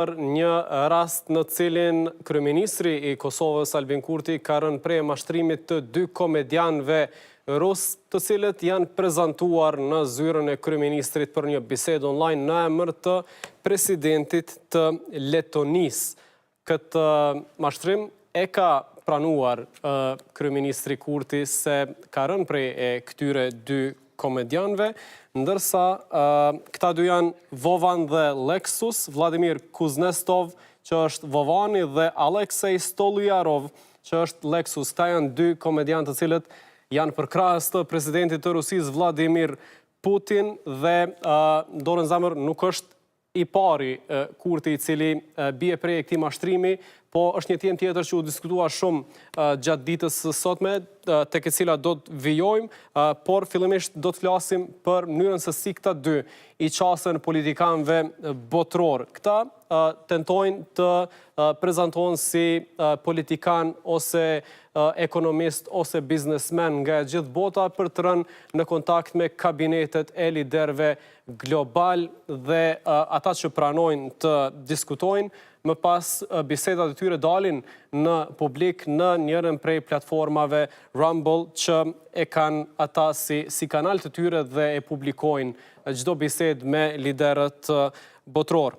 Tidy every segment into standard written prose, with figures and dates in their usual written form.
Për një rast në cilin kryeministri i Kosovës Albin Kurti ka rënë prej mashtrimit të dy komedianëve rus, të cilët janë prezantuar në zyrën e kryeministrit për një bisedë online në emër të presidentit të Letonisë. Këtë mashtrim e ka pranuar kryeministri Kurti se ka rënë prej e këtyre dy komedianëve, ndërsa këta dy janë Vovan dhe Leksus, Vladimir Kuznestov, që është Vovani, dhe Aleksej Stolujarov, që është Leksus. Këta janë dy komediantë të cilët janë përkrahës të presidentit të Rusisë Vladimir Putin, dhe dorën zemër nuk është i pari Kurti i cili bie prej këtij mashtrimi, po është një temë tjetër që u diskutua shumë gjatë ditës së sotme, tek e cila do të vijojmë, por fillimisht do të flasim për mënyrën se si këta dy i qasen politikanëve botror. Këta tentojnë të prezantohen si politikan ose ekonomist ose biznesmen nga gjithë bota për të rënë në kontakt me kabinetet e liderëve global, dhe ata që pranojnë të diskutojnë, më pas bisedat e tyre dalin në publik në njërën prej platformave Rumble, që e kanë ata si kanal të tyre dhe e publikojnë çdo bisedë me liderët botror.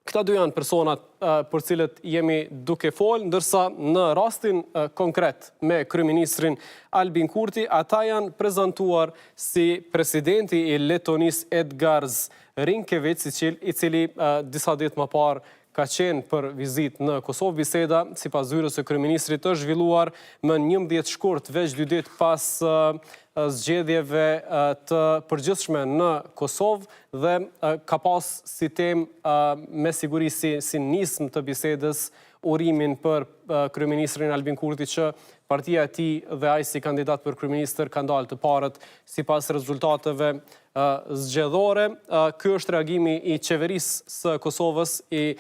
Këta dy janë personat për cilët jemi duke folë, ndërsa në rastin konkret me kryeministrin Albin Kurti, ata janë prezantuar si presidenti i Letonisë Edgars Rinkevic, i cili disa ditë më parë ka qenë për vizitë në Kosovë. Biseda, sipas zyrës së kryeministrit, është zhvilluar më 11 shkurt, veç 2 ditë pas zgjedhjeve të përgjithshme në Kosovë, dhe ka pas si temë me siguri si nismë të bisedës urimin për kryeministrin Albin Kurti, që partia e tij dhe ai si kandidat për kryeministër ka dalë të parët sipas rezultateve zgjedhore. Ky është reagimi i qeverisë së Kosovës, i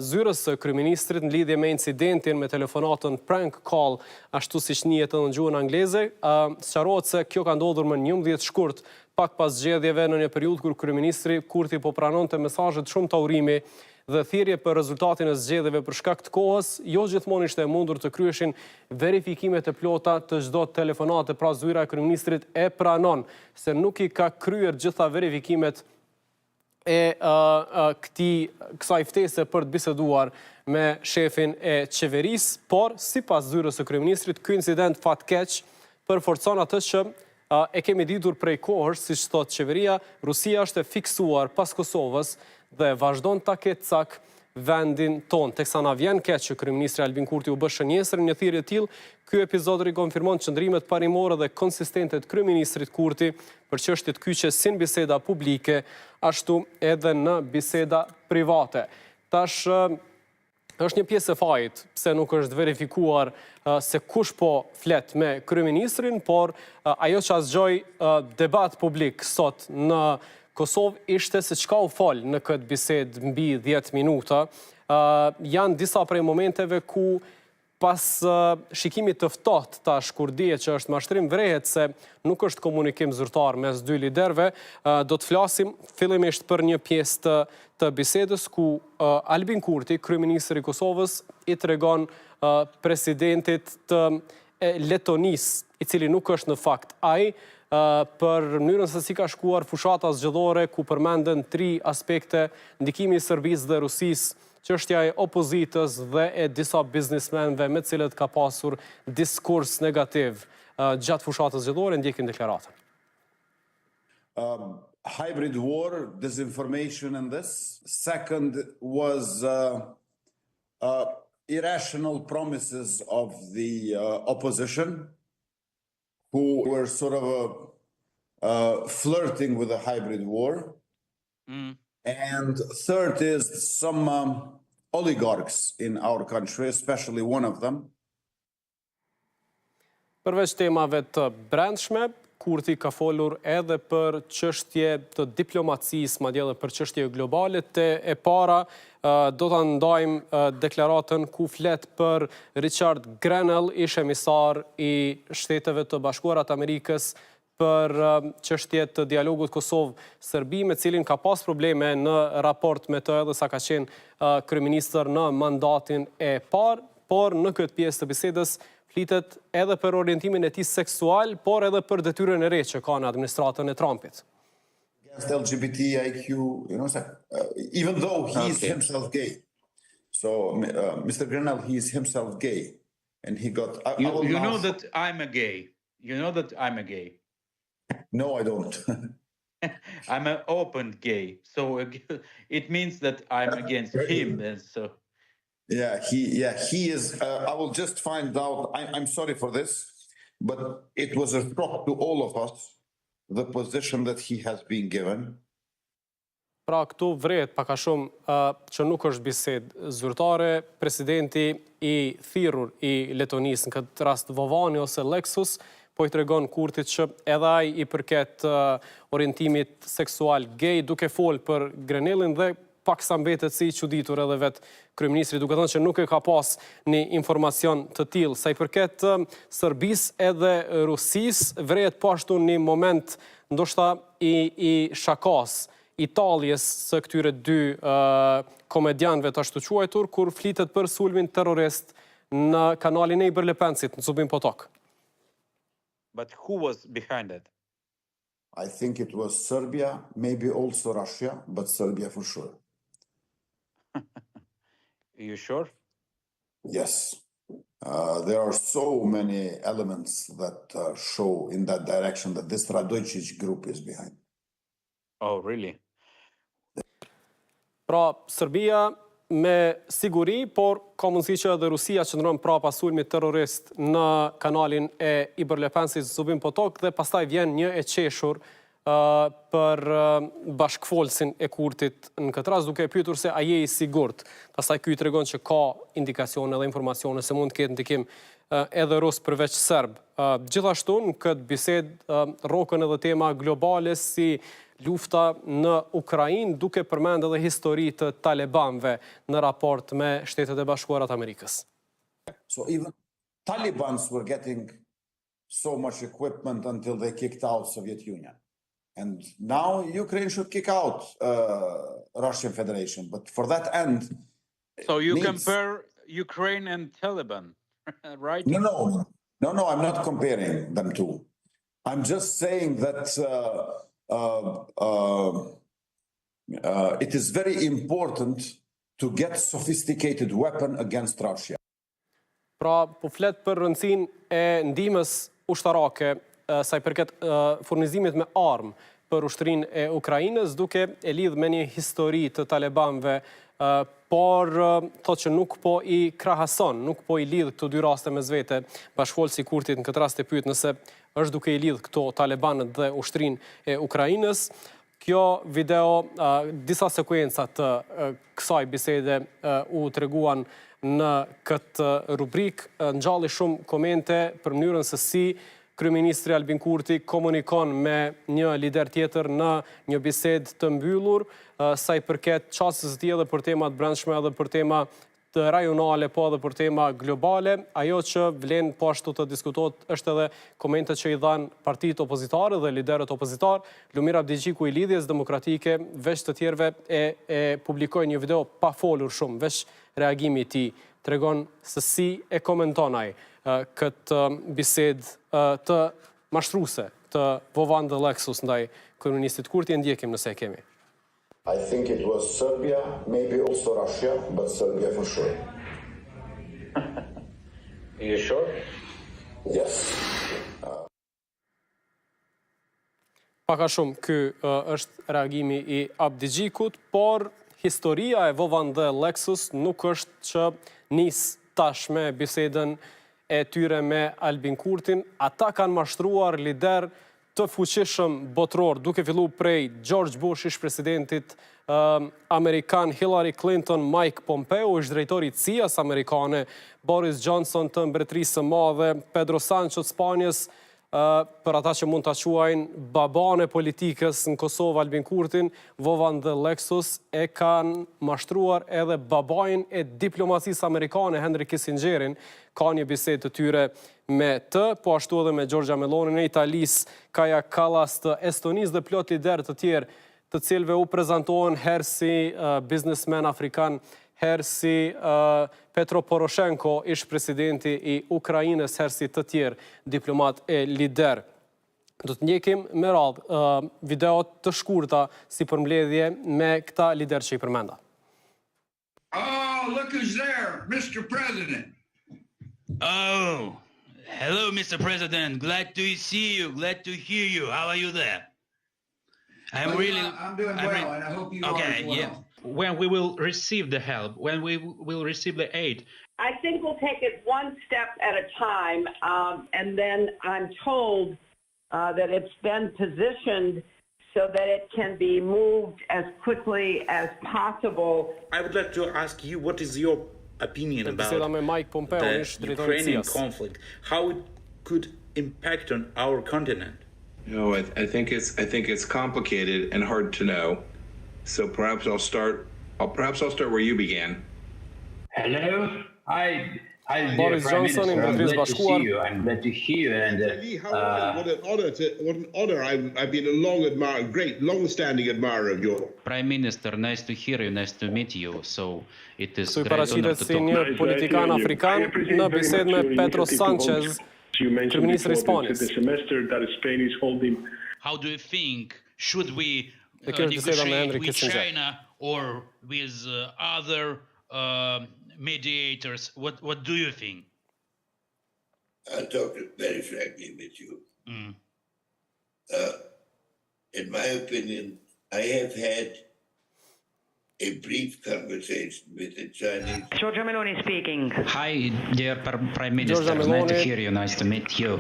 zyrës së kryeministrit në lidhje me incidentin me telefonatën prank call, ashtu siç njihet në gjuhën angleze. Sqarohet se kjo ka ndodhur më 11 shkurt pak pas zgjedhjeve, në një periudhë kur kryeministri Kurti po pranonte mesazhe të shumta urimi dhe thirrje për rezultatin e zgjedhjeve për shkak të kohës. Jo gjithmonë ishte e mundur të kryeshin verifikimet e plota të çdo telefonate, pra zyra e kryeministrit e pranon se nuk i ka kryer gjitha verifikimet e kësaj ftese për të biseduar me shefin e qeverisë, por sipas zyrës së kryeministrit, ky incident fatkeq përforcon atë që e kemi ditur prej kohësh, siç thot qeveria. Rusia është e fiksuar pas Kosovës dhe vazhdon ta ketë cak vendin tonë. Teksa na vjen keq që kryeministri Albin Kurti u bë shënjesër në një thirrje të tillë, ky episod rikonfirmon qëndrimet parimore dhe konsistente të kryeministrit Kurti për çështjet kyçe si në biseda publike, ashtu edhe në biseda private. Tash është një pjesë e fajit pse nuk është verifikuar se kush po flet me kryeministrin, por ajo që asgjoj debat publik sot në Kosovë ishte se çka u fol në këtë bisedë mbi 10 minuta. Janë disa prej momenteve ku pas shikimit të ftohtë tash kur dihet që është mashtrim, vrehet se nuk është komunikim zyrtar mes dy liderëve. Do të flasim fillimisht për një pjesë të bisedës ku Albin Kurti, kryeministri i Kosovës, i tregon presidentit të Letonisë, i cili nuk është në fakt ai, për mënyrën se si ka shkuar fushata zgjedhore, ku përmenden 3 aspekte: ndikimi i Serbisë dhe Rusisë, çështja e opozitës dhe e disa biznesmenëve me të cilët ka pasur diskurs negativ gjatë fushatës zgjedhore. Ndjekim deklaratën. Hybrid war, disinformation in this. Second was irrational promises of the opposition, who were sort of flirting with a hybrid war. And third is some oligarchs in our country, especially one of them. Përveç temave të brendshme, Kurti ka folur edhe për çështje të diplomacisë, madje edhe për çështje globale. E para do ta ndajmë deklaratën ku flet për Richard Grenell, ish emisar i Shteteve të Bashkuara të Amerikës për çështjet të dialogut Kosovë-Serbi, me cilin ka pas probleme në raport me të edhe sa ka qenë kryeministër në mandatin e parë, por në këtë pjesë të bisedës flitet edhe për orientimin e tij seksual, por edhe për detyrën e re që ka në administratën e Trumpit. Against LGBTIQ, even though he is himself gay. So, Mr. Grenell, he is himself gay, and he got. You know that I'm a gay. You know that I'm a gay. No, I don't. I'm an open gay, so it means that I'm against him, and so. He is. I will just find out. I'm sorry for this, but it was a shock to all of us, the position that he has been given. Pra këtu vret pak a shumë që nuk është bisedë zyrtare, presidenti i thirrur i Letonisë, në këtë rast Vovani ose Lexus, po i tregon Kurtit që edhe ai i përket orientimit seksual gay, duke folë për Grenellin dhe paksa mbetet si i çuditur edhe vetë kryeministri, duke thënë që nuk e ka pas një informacion të tillë. Sa i përket Serbisë edhe Rusisë, vret po ashtu një moment ndoshta i shakas i taljes së këtyre dy komedianëve të ashtu quajtur, kur flitet për sulmin terrorist në kanalin e i Bërlepensit, në Zubin Potok. But who was behind it? I think it was Serbia, maybe also Russia, but Serbia for sure. Are you sure? Yes. There are so many elements that show in that direction that this Radojčić group is behind. Oh, really? Pra, Serbia me siguri, por ka mundësi që edhe Rusia qëndron prapa sulmit terrorist në kanalin e Ibër Lepensit Zubin Potok dhe pastaj vjen një e qeshur për bashkëfolsin e Kurtit në këtë rast, duke e pyetur se a je i sigurt. Pastaj ky i tregon që ka indikacione dhe informacione se mund të ketë ndikim edhe rus përveç serb. Gjithashtu në këtë bisedë rrokën edhe tema globale si lufta në Ukrainë, duke përmend edhe histori të talibanëve në raport me Shtetet e Bashkuara të Amerikës. So even Talibans were getting so much equipment until they kicked out Soviet Union. And now Ukraine should kick out Russian Federation. But for that end... So you compare Ukraine and Taliban, right? No, I'm not comparing them two. I'm just saying that it is very important to get sophisticated weapon against Russia. Pra, po flet për rëndësinë e ndihmës ushtarake sa i përket furnizimit me armë për ushtrinë e Ukrainës, duke e lidh me një histori të talibanëve, por thotë që nuk po i krahason, nuk po i lidh këto dy raste mes vete. Bashkëfolsi i Kurtit në këtë rast e pyet nëse është duke i lidh këto talibanët dhe ushtrinë e Ukrainës. Kjo video, disa sekuenca të kësaj bisede u treguan në këtë rubrik, ngjalli shumë komente për mënyrën se si kryeministri Albin Kurti komunikon me një lider tjetër në një bisedë të mbyllur, sa i përket çastës së tij edhe për tema të brendshme edhe për tema të rajonale, po edhe për tema globale. Ajo që vlen po ashtu të diskutohet është edhe komentet që i dhanë partitë opozitare dhe liderët opozitar. Lumir Abdigjiku i Lidhjes Demokratike, veç të tjerëve e publikoi një video pa folur shumë, veç reagimi i tij tregon se si e komenton ai këtë bisedë të mashtruese të Vovan dhe Lexus ndaj kryeministit Kurti. E ndjekim nëse e kemi. I think it was Serbia, maybe also Russia, but Serbia for sure. Are you sure? Yes. Paka shumë, ky është reagimi i Abdigjikut, por historia e Vovan dhe Lexus nuk është që nis tashme bisedën e tyre me Albin Kurtin. Ata kanë mashtruar lider të fuqishëm botror, duke fillu prej George Bush, ish presidentit Amerikan, Hillary Clinton, Mike Pompeo, ish drejtori i CIA-s amerikane, Boris Johnson të Mbretërisë së Madhe, Pedro Sancho të Spanjës, për ata që mund të quajnë baban e politikës në Kosovë, Albin Kurtin, Vovan dhe Lexus, e kanë mashtruar edhe babain e diplomacisë amerikane, Henry Kissingerin, ka një bisedë të tyre me të, po ashtu edhe me Giorgia Melonin e Italis, Kaja Kallas të Estonisë dhe plot lider të tjerë, të cilëve u prezentohen herë si biznesmen afrikan, herë si Petro Poroshenko, ish presidenti i Ukrajinës, herë si të tjerë diplomat e lider. Do të ndjekim me radhë videot të shkurta si përmbledhje me këta lider që i përmenda. Oh, look who's there, Mr. President. Oh, hello, Mr. President. Glad to see you. Glad to hear you. How are you there? I'm doing well, and I hope you are as well. Yeah. When we will receive the help, when we will receive the aid. I think we'll take it one step at a time, and then I'm told that it's been positioned so that it can be moved as quickly as possible. I would like to ask you, what is your opinion about the Ukrainian conflict? How it could impact on our continent? No, I think it's complicated and hard to know. So perhaps I'll start where you began. Hello. Hi, Boris Johnson in Mbretërisë Bashkuar. I'm glad to hear you. And what an honor! I've been a great, long-standing admirer of yours. Prime Minister, nice to hear you, nice to meet you. So it is Sui great honor paraqitet to si talk. një politikan afrikan në bisedë me Pedro Sanchez, kryeministri i Spanjës. How do you think should we Dhe kjo është biseda me negotiate Henry with Kissinger. China or with other mediators? What do you think? I'll talk very frankly with you. In my opinion, I have had a brief conversation with the Chinese. Giorgia Meloni speaking. Hi, dear Prime Minister. Giorgia Nice to Meloni, hear you. Nice to meet you.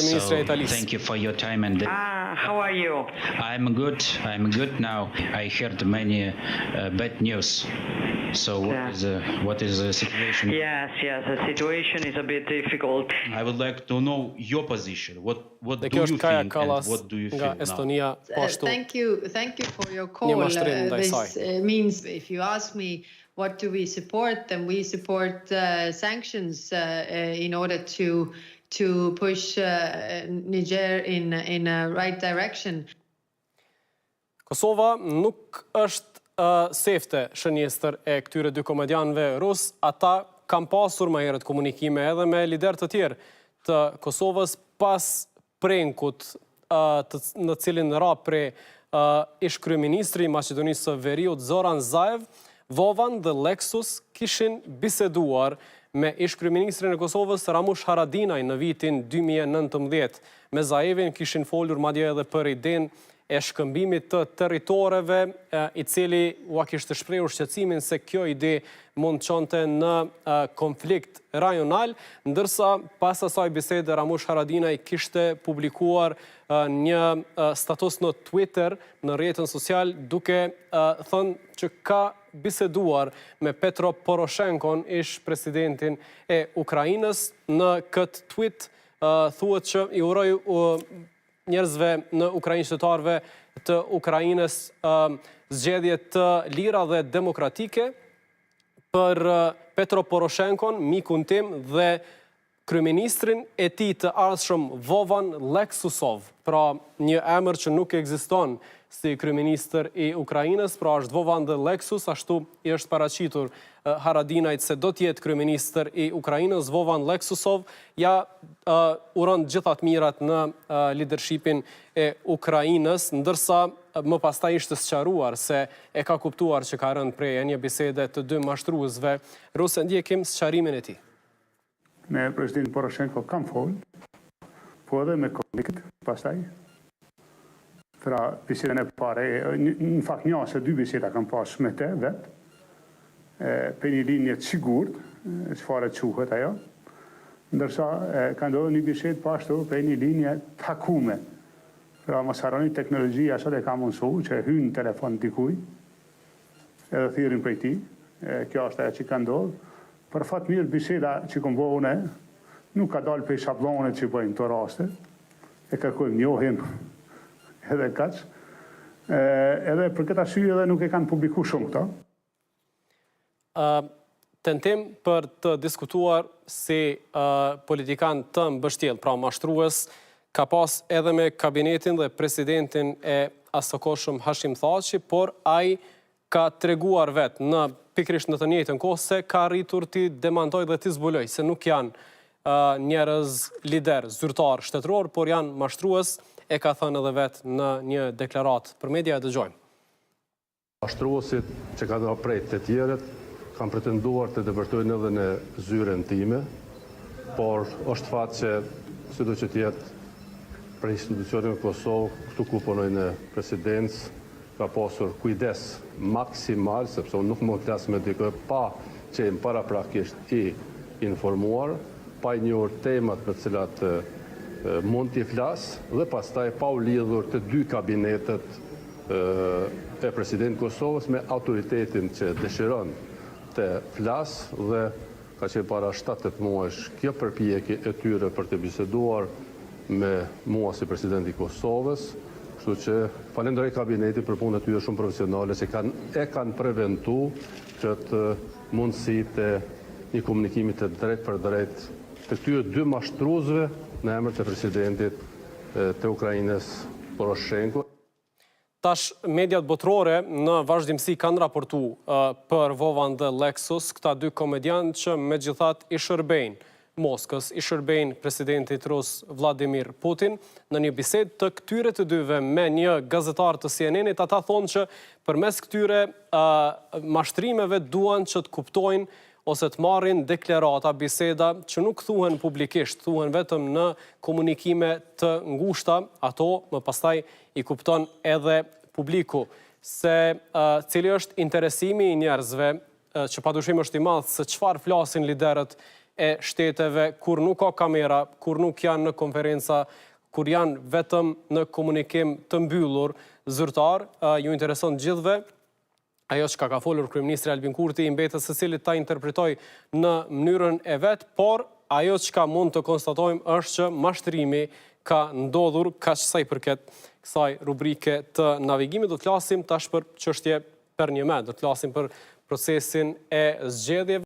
Ministre So, Italis. thank you for your time and. How are you? I'm good. I'm good now. I heard many bad news. So what is the situation? Yes, the situation is a bit difficult. I would like to know your position. What Dhe do kjo you është Kaja think Kallas and what do you nga feel now? Estonia, po ashtu. Thank you for your call. mashtrim ndaj This saj. means if you ask me what do we support, then we support sanctions in order to push Niger in a right direction. Kosova nuk është sefte shënjestër e këtyre dy komedianëve rus. Ata kanë pasur më herët komunikime edhe me lider të tjerë të Kosovës pas prenkut në cilin ra pre ish kryeministri i Maqedonisë së Veriut Zoran Zaev, Vovan dhe Lexus kishin biseduar me ish kryeministrin e Kosovës Ramush Haradinaj në vitin 2019. Me Zaevin kishin folur madje edhe për idenë e shkëmbimit të territoreve, i cili ua kishte shprehur shqetësimin se kjo ide mund të çonte në konflikt rajonal, ndërsa pas asaj bisede Ramush Haradinaj kishte publikuar një status në Twitter, në rrjetin social, duke thënë që ka biseduar me Petro Poroshenkon, ish presidentin e Ukrainës. Në këtë tweet thuhet që i uroj njerëzve në Ukrainë, qytetarëve të Ukrainës, zgjedhje të lira dhe demokratike. Për Petro Poroshenkon, mikun tim dhe kryeministrin e tij të ardhshëm Vovan Lexusov, pra një emër që nuk ekziston si kryeministër i Ukrainës, pra është Vovan dhe Lexus, ashtu i është paraqitur Haradinajt se do të jetë kryeministër i Ukrainës. Vovan Lexusov ja uron gjithat mirat në leadershipin e Ukrainës, ndërsa më pastaj ishte sqaruar se e ka kuptuar që ka rënë prej një bisede të dy mashtruesve ruse. Ndjekim sqarimin e tij. Me president Poroshenko kam folë, po edhe me kolegët pastaj. Pra, bisedën e pare, në fakt një ose dy biseda kam pas me te vetë, për një linje të sigurt, çfarë quhet ajo, ndërsa ka ndodhur një bisedë pashtu për një linje të hakume. Pra, mos harroni teknologjia sot e ka mundsuar që hyn në telefon dikuj, edhe thirrin prej tij. Kjo është ajo që ka ndodhur. Për fat mirë biseda që kom bëu unë nuk ka dalë për shablonit që bëjmë të raste. e kërkojmë njohjen edhe kaq. Edhe për këtë arsye edhe nuk e kanë publikuar shumë këto. Tentim për të diskutuar si politikan të mbështjell, pra mashtrues, ka pas edhe me kabinetin dhe presidentin e asokoshëm Hashim Thaçi, por ai ka treguar vetë në pikrisht në të njëjtën kohë se ka rritur t'i demantoj dhe t'i zbuloj, se nuk janë njerëz lider, zyrtar, shtetëror, por janë mashtrues, e ka thënë edhe vetë në një deklaratë për media, e dëgjojmë. Mashtruesit që ka dhënë prej të tjerët kanë pretenduar të dëvërtojnë edhe në zyren time, por është fat që sido që tjetë për institucionin e Kosovë, këtu ku punoj në presidencë, ka pasur kujdes maksimal, sepse unë nuk më flas me dikë pa që im paraprakisht i informuar, pa i njohur temat me cilat mund t'i flas, dhe pastaj pa u lidhur të dy kabinetet e presidentit Kosovës me autoritetin që dëshiron të flas, dhe ka qenë para 7-8 muajsh kjo përpjekje e tyre për të biseduar me mua si presidenti i Kosovës, kështu që falenderoj kabinetin për punën e tyre shumë profesionale që kanë preventu këtë mundësi të një komunikimi të drejt për drejt të këtyre dy mashtruesve në emër të presidentit të Ukrainës Poroshenko. Tash, mediat botërore në vazhdimsi kanë raportu për Vovan dhe Lexus, këta dy komedian që me gjithat i shërbejnë Moskës, i shërbejnë presidentit rus Vladimir Putin. Në një bisedë të këtyre të dyve me një gazetar të CNN-it, ata thonë që përmes këtyre mashtrimeve duan që të kuptojnë ose të marrin deklarata, biseda që nuk thuhen publikisht, thuhen vetëm në komunikime të ngushta, ato më pastaj i kupton edhe publiku. Se cili është interesimi i njerëzve, që padyshim është i madh, se çfarë flasin liderët e shteteve kur nuk ka kamera, kur nuk janë në konferenca, kur janë vetëm në komunikim të mbyllur zyrtar, ju intereson gjithve ajo që ka folur kryeministri Albin Kurti, i mbetës së cilit ta interpretoj në mënyrën e vet, por ajo që mund të konstatojmë është që mashtrimi ka ndodhur kaq sa i përket kësaj rubrike të navigimit. Do të flasim tash për çështje për një me, do të flasim për procesin e zgjedhjeve.